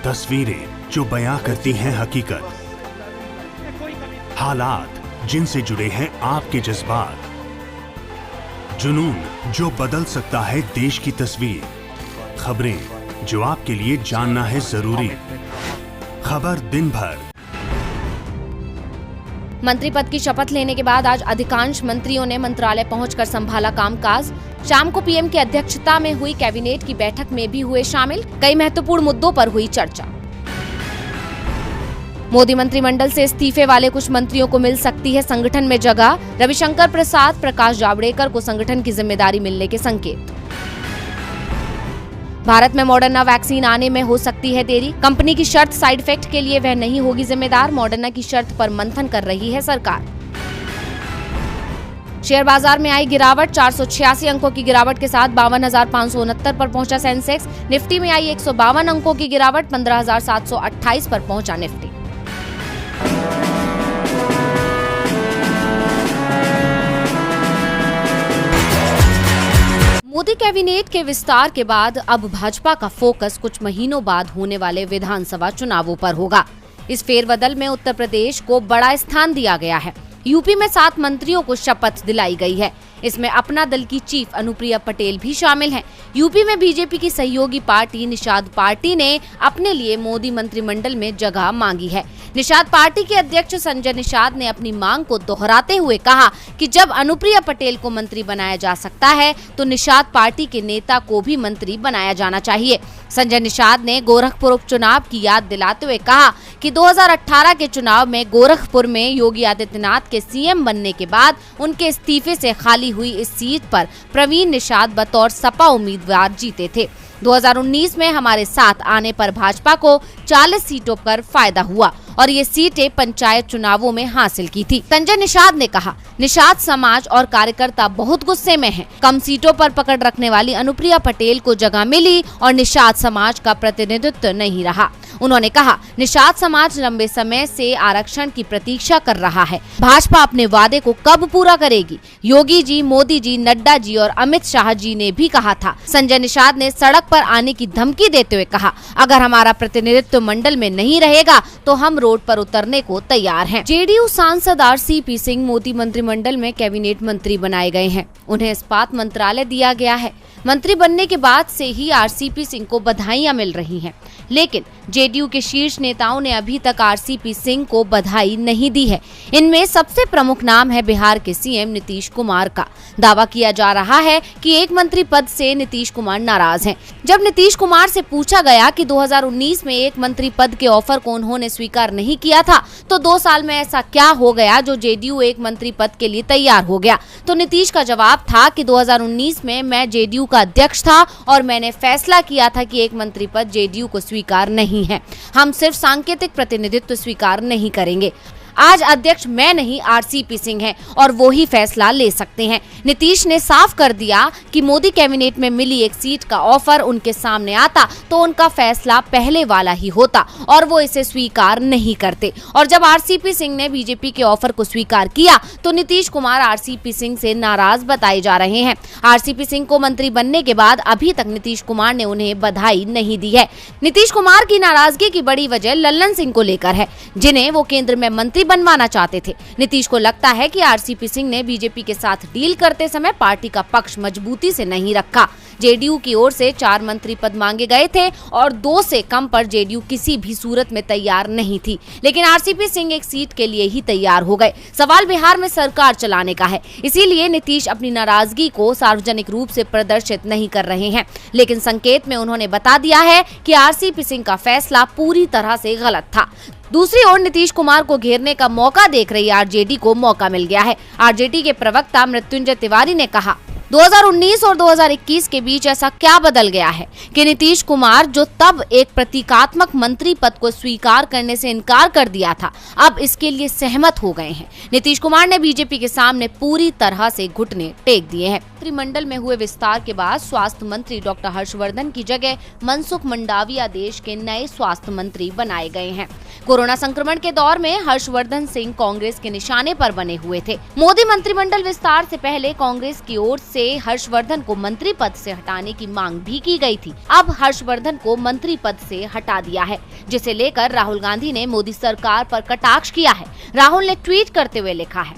तस्वीरें जो बयां करती हैं हकीकत, हालात जिनसे जुड़े हैं आपके जज्बात, जुनून जो बदल सकता है देश की तस्वीर, खबरें जो आपके लिए जानना है जरूरी। खबर दिन भर। मंत्री पद की शपथ लेने के बाद आज अधिकांश मंत्रियों ने मंत्रालय पहुंचकर संभाला कामकाज। शाम को पीएम की अध्यक्षता में हुई कैबिनेट की बैठक में भी हुए शामिल। कई महत्वपूर्ण मुद्दों पर हुई चर्चा। मोदी मंत्रिमंडल से इस्तीफे वाले कुछ मंत्रियों को मिल सकती है संगठन में जगह। रविशंकर प्रसाद, प्रकाश जावड़ेकर को संगठन की जिम्मेदारी मिलने के संकेत। भारत में मॉडर्ना वैक्सीन आने में हो सकती है देरी। कंपनी की शर्त साइड इफेक्ट के लिए वह नहीं होगी जिम्मेदार। मॉडर्ना की शर्त पर मंथन कर रही है सरकार। शेयर बाजार में आई गिरावट। 486 अंकों की गिरावट के साथ 52,569 पर पहुंचा सेंसेक्स। निफ्टी में आई 152 अंकों की गिरावट। 15,728 पर पहुंचा निफ्टी। मोदी कैबिनेट के विस्तार के बाद अब भाजपा का फोकस कुछ महीनों बाद होने वाले विधानसभा चुनावों पर होगा। इस फेरबदल में उत्तर प्रदेश को बड़ा स्थान दिया गया है। यूपी में 7 मंत्रियों को शपथ दिलाई गई है। इसमें अपना दल की चीफ अनुप्रिया पटेल भी शामिल हैं। यूपी में बीजेपी की सहयोगी पार्टी निषाद पार्टी ने अपने लिए मोदी मंत्रिमंडल में जगह मांगी है। निषाद पार्टी के अध्यक्ष संजय निषाद ने अपनी मांग को दोहराते हुए कहा कि जब अनुप्रिया पटेल को मंत्री बनाया जा सकता है तो निषाद पार्टी के नेता को भी मंत्री बनाया जाना चाहिए। संजय निषाद ने गोरखपुर उपचुनाव की याद दिलाते हुए कहा कि 2018 के चुनाव में गोरखपुर में योगी आदित्यनाथ के सीएम बनने के बाद उनके इस्तीफे से खाली हुई इस सीट पर प्रवीण निषाद बतौर सपा उम्मीदवार जीते थे। 2019 में हमारे साथ आने पर भाजपा को 40 सीटों पर फायदा हुआ और ये सीटें पंचायत चुनावों में हासिल की थी। संजय निषाद ने कहा, निषाद समाज और कार्यकर्ता बहुत गुस्से में हैं। कम सीटों पर पकड़ रखने वाली अनुप्रिया पटेल को जगह मिली और निषाद समाज का प्रतिनिधित्व नहीं रहा। उन्होंने कहा, निषाद समाज लंबे समय से आरक्षण की प्रतीक्षा कर रहा है। भाजपा अपने वादे को कब पूरा करेगी? योगी जी, मोदी जी, नड्डा जी और अमित शाह जी ने भी कहा था। संजय निषाद ने सड़क पर आने की धमकी देते हुए कहा, अगर हमारा प्रतिनिधित्व मंडल में नहीं रहेगा तो हम रोड पर उतरने को तैयार हैं। जेडीयू सांसद आरसीपी सिंह मोदी मंत्रिमंडल में कैबिनेट मंत्री बनाए गए हैं। उन्हें इस्पात मंत्रालय दिया गया है। मंत्री बनने के बाद से ही आरसीपी सिंह को बधाइयां मिल रही हैं, लेकिन जेडीयू के शीर्ष नेताओं ने अभी तक आरसीपी सिंह को बधाई नहीं दी है। इनमें सबसे प्रमुख नाम है बिहार के सीएम नीतीश कुमार का। दावा किया जा रहा है कि एक मंत्री पद से नीतीश कुमार नाराज हैं। जब नीतीश कुमार से पूछा गया कि 2019 में एक मंत्री पद के ऑफर को उन्होंने स्वीकार नहीं किया था तो 2 साल में ऐसा क्या हो गया जो जेडीयू एक मंत्री पद के लिए तैयार हो गया, तो नीतीश का जवाब था कि 2019 में मैं जेडीयू का अध्यक्ष था और मैंने फैसला किया था कि एक मंत्री पद जेडीयू को स्वीकार नहीं है। हम सिर्फ सांकेतिक प्रतिनिधित्व स्वीकार नहीं करेंगे। आज अध्यक्ष मैं नहीं आरसीपी सिंह है और वो ही फैसला ले सकते हैं। नीतीश ने साफ कर दिया कि मोदी कैबिनेट में मिली एक सीट का ऑफर उनके सामने आता तो उनका फैसला पहले वाला ही होता और वो इसे स्वीकार नहीं करते। और जब आरसीपी सिंह ने बीजेपी के ऑफर को स्वीकार किया तो नीतीश कुमार आरसीपी सिंह से नाराज बताए जा रहे हैं। आरसीपी सिंह को मंत्री बनने के बाद अभी तक नीतीश कुमार ने उन्हें बधाई नहीं दी है। नीतीश कुमार की नाराजगी की बड़ी वजह लल्लन सिंह को लेकर है, जिन्हें वो केंद्र में मंत्री बनवाना चाहते थे। नीतीश को लगता है कि आरसीपी सिंह ने बीजेपी के साथ डील करते समय पार्टी का पक्ष मजबूती से नहीं रखा। जेडीयू की ओर से 4 मंत्री पद मांगे गए थे और 2 से कम पर जेडीयू किसी भी सूरत में तैयार नहीं थी, लेकिन आरसीपी सिंह एक सीट के लिए ही तैयार हो गए। सवाल बिहार में सरकार चलाने का है, इसीलिए नीतीश अपनी नाराजगी को सार्वजनिक रूप से प्रदर्शित नहीं कर रहे हैं, लेकिन संकेत में उन्होंने बता दिया है कि आरसीपी सिंह का फैसला पूरी तरह से गलत था। दूसरी ओर नीतीश कुमार को घेरने का मौका देख रही आरजेडी को मौका मिल गया है। आरजेडी के प्रवक्ता मृत्युंजय तिवारी ने कहा, 2019 और 2021 के बीच ऐसा क्या बदल गया है कि नीतीश कुमार, जो तब एक प्रतीकात्मक मंत्री पद को स्वीकार करने से इनकार कर दिया था, अब इसके लिए सहमत हो गए हैं। नीतीश कुमार ने बीजेपी के सामने पूरी तरह से घुटने टेक दिए हैं। मंत्रिमंडल में हुए विस्तार के बाद स्वास्थ्य मंत्री डॉक्टर हर्षवर्धन की जगह मनसुख मंडाविया देश के नए स्वास्थ्य मंत्री बनाए गए हैं। कोरोना संक्रमण के दौर में हर्षवर्धन सिंह कांग्रेस के निशाने पर बने हुए थे। मोदी मंत्रिमंडल विस्तार से पहले कांग्रेस की ओर से हर्षवर्धन को मंत्री पद से हटाने की मांग भी की गई थी। अब हर्षवर्धन को मंत्री पद से हटा दिया है, जिसे लेकर राहुल गांधी ने मोदी सरकार पर कटाक्ष किया है। राहुल ने ट्वीट करते हुए लिखा है,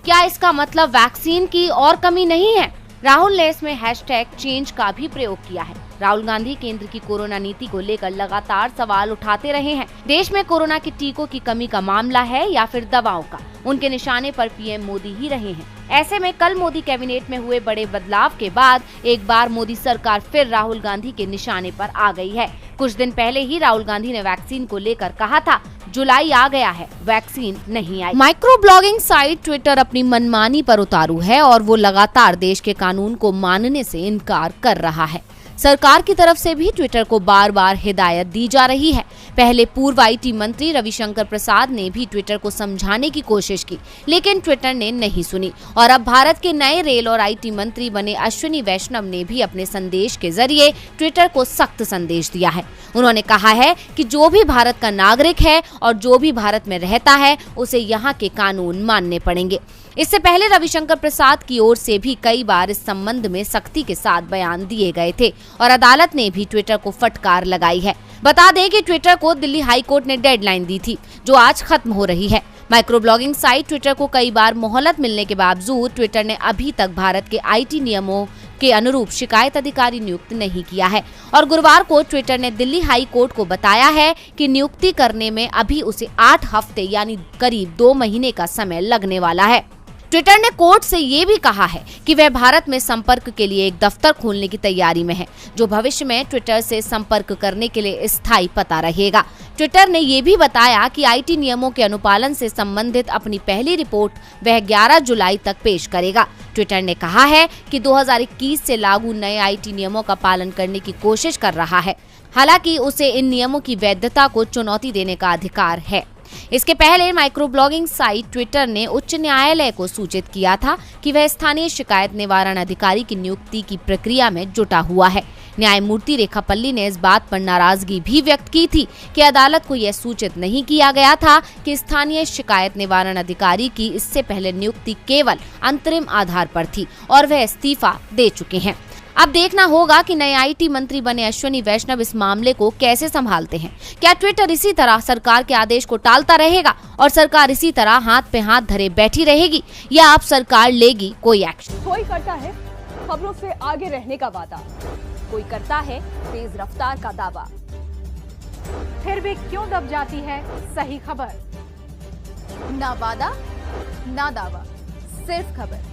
क्या इसका मतलब वैक्सीन की और कमी नहीं है? राहुल ने इसमें #चेंज का भी प्रयोग किया है। राहुल गांधी केंद्र की कोरोना नीति को लेकर लगातार सवाल उठाते रहे हैं। देश में कोरोना के टीकों की कमी का मामला है या फिर दवाओं का, उनके निशाने पर पीएम मोदी ही रहे हैं। ऐसे में कल मोदी कैबिनेट में हुए बड़े बदलाव के बाद एक बार मोदी सरकार फिर राहुल गांधी के निशाने पर आ गई है। कुछ दिन पहले ही राहुल गांधी ने वैक्सीन को लेकर कहा था, जुलाई आ गया है, वैक्सीन नहीं आई। माइक्रो ब्लॉगिंग साइट ट्विटर अपनी मनमानी पर उतारू है और वो लगातार देश के कानून को मानने से इनकार कर रहा है। सरकार की तरफ से भी ट्विटर को बार बार हिदायत दी जा रही है। पहले पूर्व IT मंत्री रविशंकर प्रसाद ने भी ट्विटर को समझाने की कोशिश की, लेकिन ट्विटर ने नहीं सुनी। और अब भारत के नए रेल और IT मंत्री बने अश्विनी वैष्णव ने भी अपने संदेश के जरिए ट्विटर को सख्त संदेश दिया है। उन्होंने कहा है कि जो भी भारत का नागरिक है और जो भी भारत में रहता है, उसे यहाँ के कानून मानने पड़ेंगे। इससे पहले रविशंकर प्रसाद की ओर से भी कई बार इस संबंध में सख्ती के साथ बयान दिए गए थे और अदालत ने भी ट्विटर को फटकार लगाई है। बता दें कि ट्विटर को दिल्ली हाई कोर्ट ने डेडलाइन दी थी, जो आज खत्म हो रही है। माइक्रो ब्लॉगिंग साइट ट्विटर को कई बार मोहलत मिलने के बावजूद ट्विटर ने अभी तक भारत के IT नियमों के अनुरूप शिकायत अधिकारी नियुक्त नहीं किया है और गुरुवार को ट्विटर ने दिल्ली हाई कोर्ट को बताया है कि नियुक्ति करने में अभी उसे 8 हफ्ते यानी करीब 2 महीने का समय लगने वाला है। ट्विटर ने कोर्ट से ये भी कहा है कि वह भारत में संपर्क के लिए एक दफ्तर खोलने की तैयारी में है, जो भविष्य में ट्विटर से संपर्क करने के लिए स्थायी पता रहेगा। ट्विटर ने ये भी बताया कि IT नियमों के अनुपालन से संबंधित अपनी पहली रिपोर्ट वह 11 जुलाई तक पेश करेगा। ट्विटर ने कहा है कि 2021 से लागू नए IT नियमों का पालन करने की कोशिश कर रहा है। हालांकि उसे इन नियमों की वैधता को चुनौती देने का अधिकार है। इसके पहले माइक्रो ब्लॉगिंग साइट ट्विटर ने उच्च न्यायालय को सूचित किया था कि वह स्थानीय शिकायत निवारण अधिकारी की नियुक्ति की प्रक्रिया में जुटा हुआ है। न्यायमूर्ति रेखापल्ली ने इस बात पर नाराजगी भी व्यक्त की थी कि अदालत को यह सूचित नहीं किया गया था कि स्थानीय शिकायत निवारण अधिकारी की इससे पहले नियुक्ति केवल अंतरिम आधार पर थी और वह इस्तीफा दे चुके हैं। अब देखना होगा कि नए IT मंत्री बने अश्विनी वैष्णव इस मामले को कैसे संभालते हैं। क्या ट्विटर इसी तरह सरकार के आदेश को टालता रहेगा और सरकार इसी तरह हाथ पे हाथ धरे बैठी रहेगी, या अब सरकार लेगी कोई एक्शन? कोई करता है खबरों से आगे रहने का वादा, कोई करता है तेज रफ्तार का दावा, फिर भी क्यों दब जाती है सही खबर? ना वादा ना दावा, सिर्फ खबर।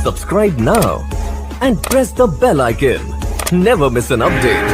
Subscribe now and press the bell icon. Never miss an update.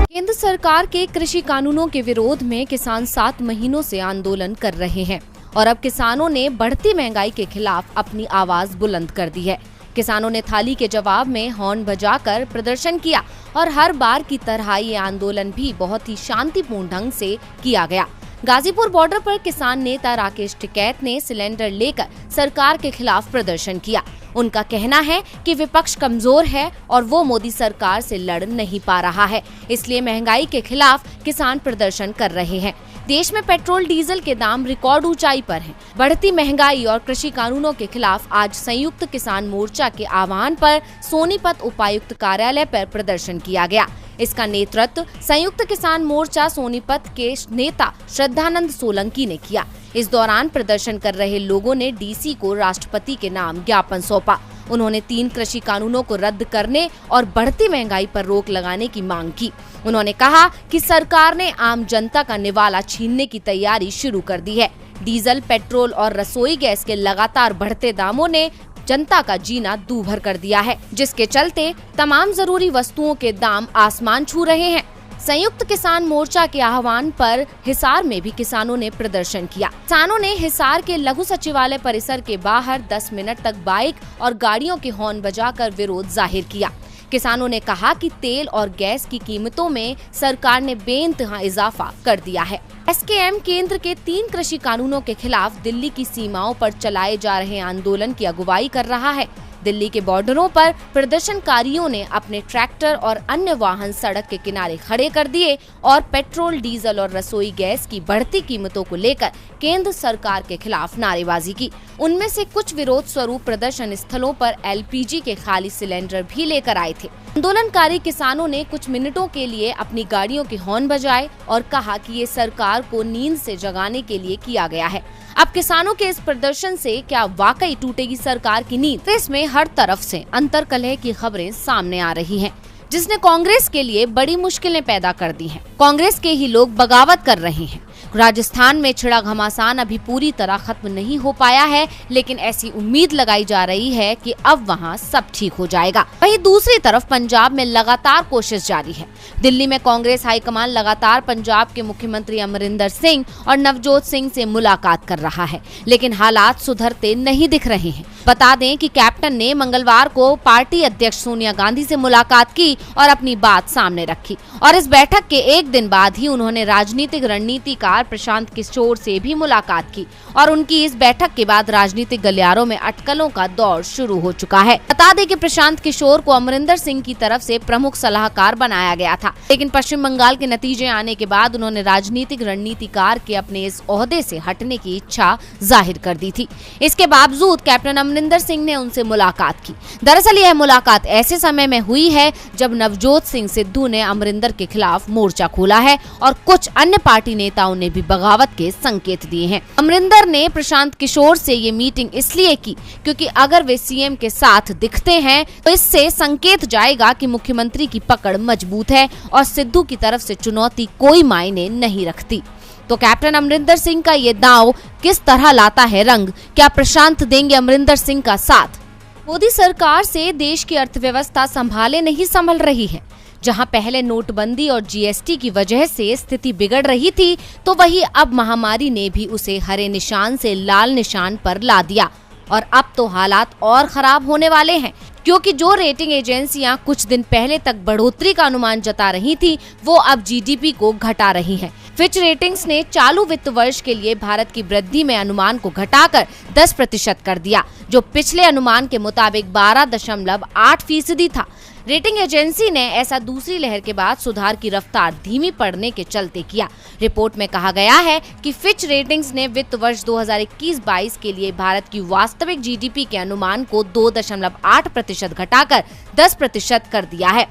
केंद्र सरकार के कृषि कानूनों के विरोध में किसान 7 महीनों से आंदोलन कर रहे हैं और अब किसानों ने बढ़ती महंगाई के खिलाफ अपनी आवाज बुलंद कर दी है। किसानों ने थाली के जवाब में हॉर्न बजाकर प्रदर्शन किया और हर बार की तरह ये आंदोलन भी बहुत ही शांतिपूर्ण ढंग से किया गया। गाजीपुर बॉर्डर पर किसान नेता राकेश टिकैत ने सिलेंडर लेकर सरकार के खिलाफ प्रदर्शन किया। उनका कहना है कि विपक्ष कमजोर है और वो मोदी सरकार से लड़ नहीं पा रहा है, इसलिए महंगाई के खिलाफ किसान प्रदर्शन कर रहे हैं। देश में पेट्रोल डीजल के दाम रिकॉर्ड ऊंचाई पर हैं। बढ़ती महंगाई और कृषि कानूनों के खिलाफ आज संयुक्त किसान मोर्चा के आह्वान पर सोनीपत उपायुक्त कार्यालय पर प्रदर्शन किया गया। इसका नेतृत्व संयुक्त किसान मोर्चा सोनीपत के नेता श्रद्धानंद सोलंकी ने किया। इस दौरान प्रदर्शन कर रहे लोगों ने डीसी को राष्ट्रपति के नाम ज्ञापन सौंपा। उन्होंने 3 कृषि कानूनों को रद्द करने और बढ़ती महंगाई पर रोक लगाने की मांग की। उन्होंने कहा कि सरकार ने आम जनता का निवाला छीनने की तैयारी शुरू कर दी है। डीजल, पेट्रोल और रसोई गैस के लगातार बढ़ते दामों ने जनता का जीना दूभर कर दिया है, जिसके चलते तमाम जरूरी वस्तुओं के दाम आसमान छू रहे हैं। संयुक्त किसान मोर्चा के आह्वान पर हिसार में भी किसानों ने प्रदर्शन किया। किसानों ने हिसार के लघु सचिवालय परिसर के बाहर 10 मिनट तक बाइक और गाड़ियों के हॉर्न बजाकर विरोध जाहिर किया। किसानों ने कहा कि तेल और गैस की कीमतों में सरकार ने बेइंतहा इजाफा कर दिया है। एसकेएम केंद्र के 3 कृषि कानूनों के खिलाफ दिल्ली की सीमाओं पर चलाए जा रहे आंदोलन की अगुवाई कर रहा है। दिल्ली के बॉर्डरों पर प्रदर्शनकारियों ने अपने ट्रैक्टर और अन्य वाहन सड़क के किनारे खड़े कर दिए और पेट्रोल, डीजल और रसोई गैस की बढ़ती कीमतों को लेकर केंद्र सरकार के खिलाफ नारेबाजी की। उनमें से कुछ विरोध स्वरूप प्रदर्शन स्थलों पर एलपीजी के खाली सिलेंडर भी लेकर आए थे। आंदोलनकारी किसानों ने कुछ मिनटों के लिए अपनी गाड़ियों के हॉर्न बजाए और कहा कि ये सरकार को नींद से जगाने के लिए किया गया है। अब किसानों के इस प्रदर्शन से क्या वाकई टूटेगी सरकार की नींद? तो इसमें हर तरफ से अंतर्कलह की खबरें सामने आ रही हैं, जिसने कांग्रेस के लिए बड़ी मुश्किलें पैदा कर दी हैं। कांग्रेस के ही लोग बगावत कर रहे हैं। राजस्थान में छिड़ा घमासान अभी पूरी तरह खत्म नहीं हो पाया है, लेकिन ऐसी उम्मीद लगाई जा रही है कि अब वहां सब ठीक हो जाएगा। वहीं दूसरी तरफ पंजाब में लगातार कोशिश जारी है। दिल्ली में कांग्रेस हाईकमान लगातार पंजाब के मुख्यमंत्री अमरिंदर सिंह और नवजोत सिंह से मुलाकात कर रहा है, लेकिन हालात सुधरते नहीं दिख रहे हैं। बता दें कि कैप्टन ने मंगलवार को पार्टी अध्यक्ष सोनिया गांधी से मुलाकात की और अपनी बात सामने रखी, और इस बैठक के एक दिन बाद ही उन्होंने राजनीतिक रणनीतिकार प्रशांत किशोर से भी मुलाकात की, और उनकी इस बैठक के बाद राजनीतिक गलियारों में अटकलों का दौर शुरू हो चुका है। बता दें कि प्रशांत किशोर को अमरिंदर सिंह की तरफ से प्रमुख सलाहकार बनाया गया था, लेकिन पश्चिम बंगाल के नतीजे आने के बाद उन्होंने राजनीतिक रणनीतिकार के अपने इस ओहदे से हटने की इच्छा जाहिर कर दी थी। इसके बावजूद कैप्टन अमरिंदर सिंह ने उनसे मुलाकात की। दरअसल यह मुलाकात ऐसे समय में हुई है जब नवजोत सिंह सिद्धू ने अमरिंदर के खिलाफ मोर्चा खोला है और कुछ अन्य पार्टी नेताओं ने भी बगावत के संकेत दिए हैं। अमरिंदर ने प्रशांत किशोर से ये मीटिंग इसलिए की क्योंकि अगर वे सीएम के साथ दिखते हैं तो इससे संकेत जाएगा कि मुख्यमंत्री की पकड़ मजबूत है और सिद्धू की तरफ से चुनौती कोई मायने नहीं रखती। तो कैप्टन अमरिंदर सिंह का ये दांव किस तरह लाता है रंग? क्या प्रशांत देंगे अमरिंदर सिंह का साथ? मोदी सरकार से देश की अर्थव्यवस्था संभाले नहीं संभल रही है। जहां पहले नोटबंदी और जीएसटी की वजह से स्थिति बिगड़ रही थी, तो वही अब महामारी ने भी उसे हरे निशान से लाल निशान पर ला दिया, और अब तो हालात और खराब होने वाले हैं, क्योंकि जो रेटिंग एजेंसियां कुछ दिन पहले तक बढ़ोतरी का अनुमान जता रही थी, वो अब जीडीपी को घटा रही हैं। फिच रेटिंग्स ने चालू वित्त वर्ष के लिए भारत की वृद्धि में अनुमान को घटाकर 10% कर दिया, जो पिछले अनुमान के मुताबिक 12.8% था। रेटिंग एजेंसी ने ऐसा दूसरी लहर के बाद सुधार की रफ्तार धीमी पड़ने के चलते किया। रिपोर्ट में कहा गया है कि फिच रेटिंग्स ने वित्त वर्ष 2021-22 के लिए भारत की वास्तविक जीडीपी के अनुमान को 2.8% घटाकर 10% कर दिया है।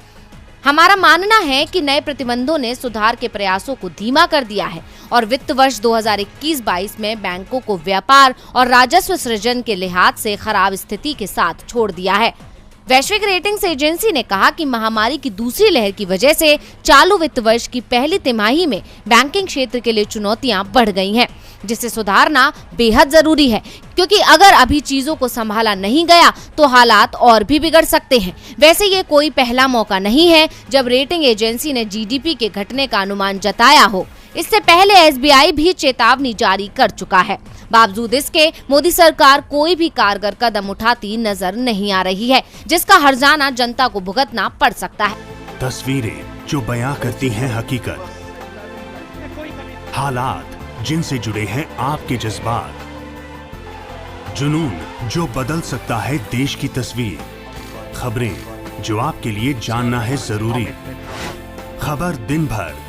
हमारा मानना है कि नए प्रतिबंधों ने सुधार के प्रयासों को धीमा कर दिया है और वित्त वर्ष 2021-22 में बैंकों को व्यापार और राजस्व सृजन के लिहाज से खराब स्थिति के साथ छोड़ दिया है। वैश्विक रेटिंग्स एजेंसी ने कहा कि महामारी की दूसरी लहर की वजह से चालू वित्त वर्ष की पहली तिमाही में बैंकिंग क्षेत्र के लिए चुनौतियां बढ़ गई हैं, जिसे सुधारना बेहद जरूरी है, क्योंकि अगर अभी चीजों को संभाला नहीं गया तो हालात और भी बिगड़ सकते हैं। वैसे ये कोई पहला मौका नहीं है जब रेटिंग एजेंसी ने जीडीपी के घटने का अनुमान जताया हो। इससे पहले एसबीआई भी चेतावनी जारी कर चुका है। बावजूद इसके मोदी सरकार कोई भी कारगर कदम उठाती नजर नहीं आ रही है, जिसका हर्जाना जनता को भुगतना पड़ सकता है। तस्वीरें जो बयां करती हैं हकीकत, हालात जिनसे जुड़े हैं आपके जज्बात, जुनून जो बदल सकता है देश की तस्वीर, खबरें जो आपके लिए जानना है जरूरी, खबर दिन भर